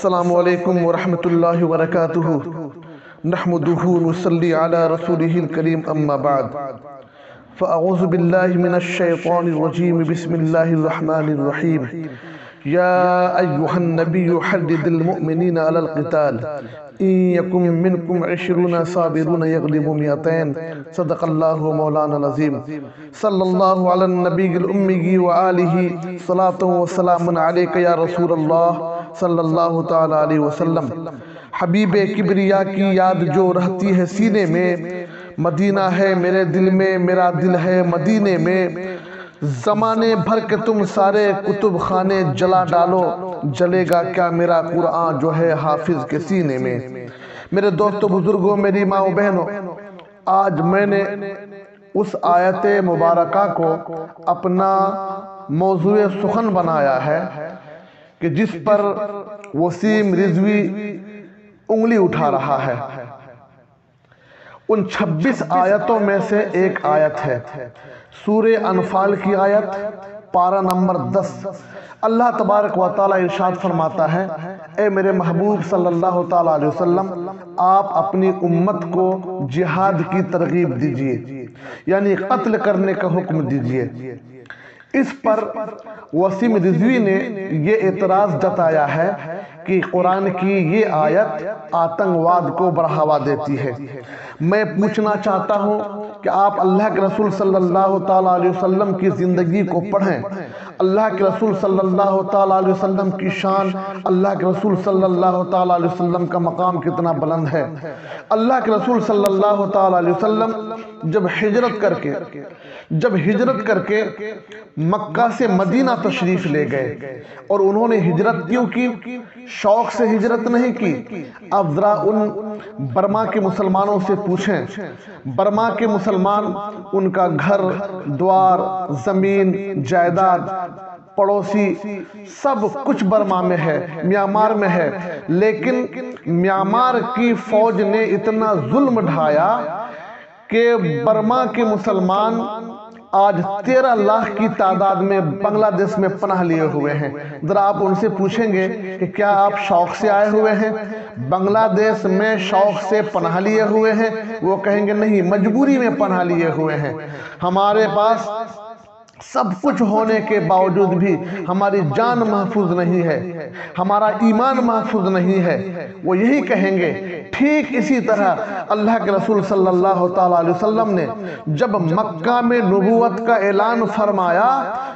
السلام علیکم ورحمۃ اللہ وبرکاتہ نحمدہ ونصلی علی رسولہ الکریم اما بعد فاعوذ باللہ من الشیطان الرجیم بسم اللہ الرحمن الرحیم یا ایہا النبی حرد المؤمنین علی القتال ان یکم منکم 20 صابرون یغلبوا 200 صدق اللہ مولانا العظیم صلی اللہ علی النبی الأمی وآلہ صلاۃ و سلام علیک یا رسول اللہ صلی اللہ تعالی علیہ وسلم۔ حبیب کبریا کی یاد جو رہتی ہے سینے میں، مدینہ ہے میرے دل میں، میرا دل ہے مدینے میں۔ زمانے بھر کے تم سارے کتب خانے جلا ڈالو، جلے گا کیا میرا قرآن جو ہے حافظ کے سینے میں۔ میرے دوستو، بزرگوں، میری ماں و بہنوں، آج میں نے اس آیت مبارکہ کو اپنا موضوع سخن بنایا ہے کہ جس پر وسیم رضوی انگلی اٹھا رہا ہے۔ ان 26 آیتوں میں سے ایک آیت ہے سورہ انفال کی آیت، پارہ نمبر 10۔ اللہ تبارک و تعالی ارشاد فرماتا ہے، اے میرے محبوب صلی اللہ تعالی علیہ وسلم، آپ اپنی امت کو جہاد کی ترغیب دیجئے، یعنی قتل کرنے کا حکم دیجئے۔ اس پر وسیم رضوی نے یہ اعتراض جتایا ہے کہ قرآن کی یہ آیت آتنکواد کو بڑھاوا دیتی ہے۔ میں پوچھنا چاہتا ہوں کہ آپ اللہ کے رسول صلی اللہ تعالیٰ علیہ وسلم کی زندگی کو پڑھیں۔ اللہ کے رسول صلی اللہ تعالیٰ علیہ وسلم کی شان، اللہ کے رسول صلی اللہ تعالیٰ علیہ وسلم کا مقام کتنا بلند ہے۔ اللہ کے رسول صلی اللہ تعالیٰ علیہ وسلم جب ہجرت کر کے مکہ سے مدینہ تشریف لے گئے، اور انہوں نے ہجرت کیوں کی؟ شوق سے ہجرت نہیں کی۔ اب ذرا ان برما کے مسلمانوں سے پوچھیں، برما کے مسلمان، ان کا گھر دوار، زمین، جائیداد، پڑوسی، سب کچھ برما میں ہے، میانمار میں ہے، لیکن میانمار کی فوج نے اتنا ظلم ڈھایا کہ برما کے مسلمان آج 13 لاکھ کی تعداد میں بنگلہ دیش میں پناہ لیے ہوئے ہیں۔ ذرا آپ ان سے پوچھیں گے کہ کیا آپ شوق سے آئے ہوئے ہیں؟ بنگلہ دیش میں شوق سے پناہ لیے ہوئے ہیں؟ وہ کہیں گے نہیں، مجبوری میں پناہ لیے ہوئے ہیں۔ ہمارے پاس سب کچھ ہونے کے باوجود بھی ہماری جان محفوظ نہیں ہے، ہمارا ایمان محفوظ نہیں ہے۔ وہ یہی کہیں گے۔ ٹھیک اسی طرح اللہ کے رسول صلی اللہ تعالیٰ علیہ وسلم نے جب مکہ میں نبوت کا اعلان فرمایا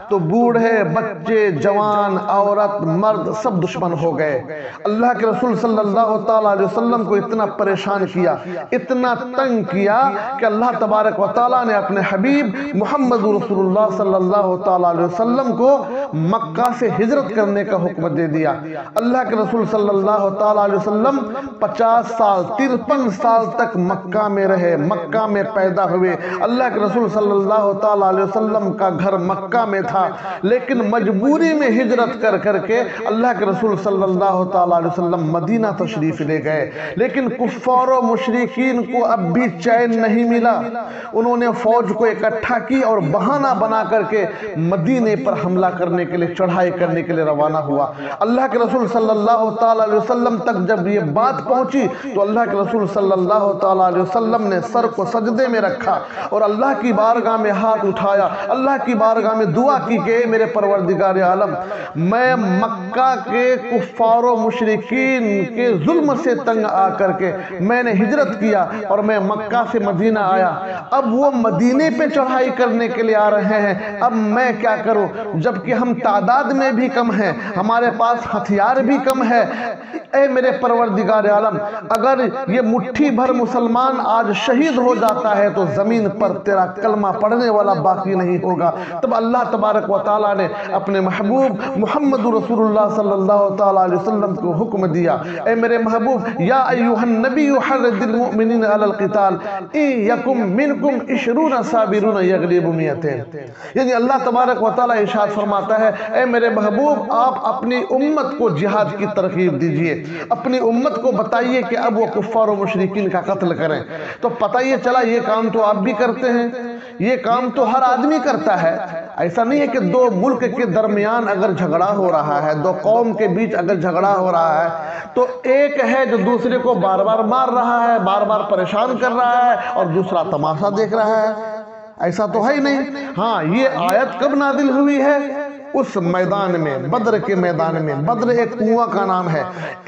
تو بوڑھے، بچے، جوان، عورت، مرد سب دشمن ہو گئے۔ اللہ کے رسول صلی اللہ تعالیٰ علیہ وسلم کو اتنا پریشان کیا، اتنا تنگ کیا کہ اللہ تبارک و تعالیٰ نے اپنے حبیب محمد رسول اللہ صلی اللہ تعالیٰ علیہ وسلم کو مکہ سے ہجرت کرنے کا حکم دے دیا۔ اللہ کے رسول صلی اللہ تعالیٰ علیہ وسلم 50 سال 53 سال تک مکہ میں رہے، مکہ میں پیدا ہوئے۔ اللہ کے رسول صلی اللہ تعالیٰ علیہ وسلم کا گھر مکہ میں تھا، لیکن مجبوری میں ہجرت کر کے اللہ کے رسول صلی اللہ تعالیٰ علیہ وسلم مدینہ تشریف لے گئے۔ لیکن کفار و مشرکین کو اب بھی چین نہیں ملا۔ انہوں نے فوج کو اکٹھا کی اور بہانہ بنا کر کے مدینے پر حملہ کرنے کے لیے، چڑھائی کرنے کے لیے روانہ ہوا۔ اللہ کے رسول صلی اللہ تعالیٰ علیہ وسلم تک جب یہ بات پہنچی تو اللہ کے رسول صلی اللہ تعالیٰ علیہ وسلم نے سر کو سجدے میں رکھا اور اللہ کی بارگاہ میں ہاتھ اٹھایا، اللہ کی بارگاہ میں دعا کی کہ اے میرے پروردگار عالم، میں مکہ کے کفار و مشرکین کے ظلم سے تنگ آ کر کے میں نے ہجرت کیا اور میں مکہ سے مدینہ آیا۔ اب وہ مدینے پہ چڑھائی کرنے کے لیے آ رہے ہیں، اب میں کیا کروں؟ جبکہ ہم تعداد میں بھی کم ہیں، ہمارے پاس ہتھیار بھی کم ہے۔ اے میرے پروردگار عالم، اگر یہ مٹھی بھر مسلمان آج شہید ہو جاتا ہے تو زمین پر تیرا کلمہ پڑھنے والا باقی نہیں ہوگا۔ تب اللہ تبارک و تعالیٰ نے اپنے محبوب محمد رسول اللہ صلی اللہ تعالیٰ علیہ وسلم کو حکم دیا، اے میرے محبوب، یا ایہا النبی حرد المؤمنین علی القتال ان یکم منکم 20 صابرون یغلبوا 200۔ یعنی اللہ تبارک و تعالیٰ ارشاد فرماتا ہے، اے میرے محبوب، آپ اپنی امت کو جہاد کی ترغیب دیجئے، اپنی امت کو بتائیے کہ اب وہ کفار و مشرکین کا قتل کریں۔ تو پتہ یہ چلا یہ کام تو آپ بھی کرتے ہیں، یہ کام تو ہر آدمی کرتا ہے. ایسا نہیں ہے کہ دو ملک کے درمیان اگر جھگڑا ہو رہا ہے، دو قوم کے بیچ اگر جھگڑا ہو رہا ہے تو ایک ہے جو دوسرے کو بار بار مار رہا ہے، بار بار پریشان کر رہا ہے، اور دوسرا تماشا دیکھ رہا ہے. ایسا تو ہے ہی نہیں. ہاں، یہ آیت کب نازل ہوئی ہے؟ اس میدان میں، بدر کے میدان میں. بدر ایک کنواں کا نام ہے.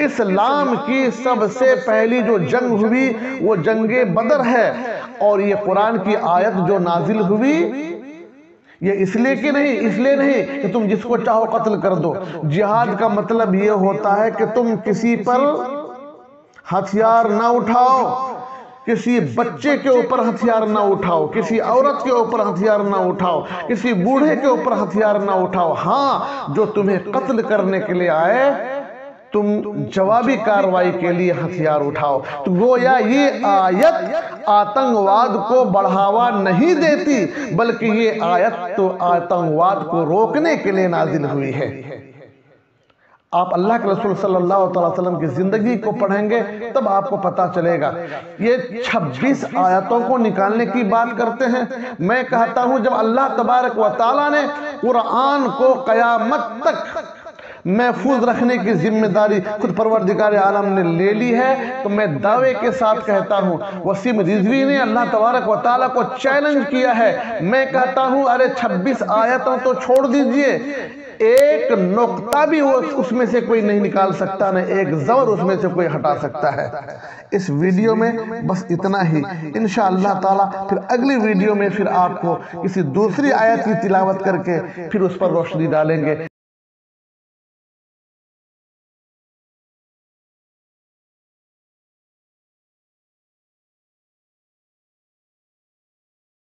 اسلام کی سب سے پہلی جو جنگ ہوئی وہ جنگ بدر ہے. اور یہ قرآن کی آیت جو نازل ہوئی، یہ اس لیے نہیں کہ تم جس کو چاہو قتل کر دو. جہاد کا مطلب یہ ہوتا ہے کہ تم کسی پر ہتھیار نہ اٹھاؤ، کسی بچے کے اوپر ہتھیار نہ اٹھاؤ، کسی عورت کے اوپر ہتھیار نہ اٹھاؤ، کسی بوڑھے کے اوپر ہتھیار نہ اٹھاؤ. ہاں، جو تمہیں قتل کرنے کے لیے آئے تم جوابی کارروائی کے لیے ہتھیار اٹھاؤ. تو گویا یہ آیت آتنکواد کو بڑھاوا نہیں دیتی، بلکہ یہ آیت تو آتنکواد کو روکنے کے لیے نازل ہوئی ہے. آپ اللہ کے رسول صلی اللہ علیہ وسلم کی زندگی کو پڑھیں گے تب آپ کو پتا چلے گا. یہ 26 آیتوں کو نکالنے کی بات کرتے ہیں. میں کہتا ہوں جب اللہ تبارک و تعالیٰ نے قرآن کو قیامت تک محفوظ رکھنے کی ذمہ داری خود پروردگار عالم نے لے لی ہے، تو میں دعوے کے ساتھ کہتا ہوں وسیم رضوی نے اللہ تبارک و تعالیٰ کو چیلنج کیا ہے. میں کہتا ہوں ارے 26 آیتوں تو چھوڑ دیجئے، ایک نقطہ بھی اس میں سے کوئی نہیں نکال سکتا، نہ ایک زبر اس میں سے کوئی ہٹا سکتا ہے. اس ویڈیو میں بس اتنا ہی. انشاءاللہ تعالیٰ پھر اگلی ویڈیو میں پھر آپ کو کسی دوسری آیت کی تلاوت کر کے پھر اس پر روشنی ڈالیں گے.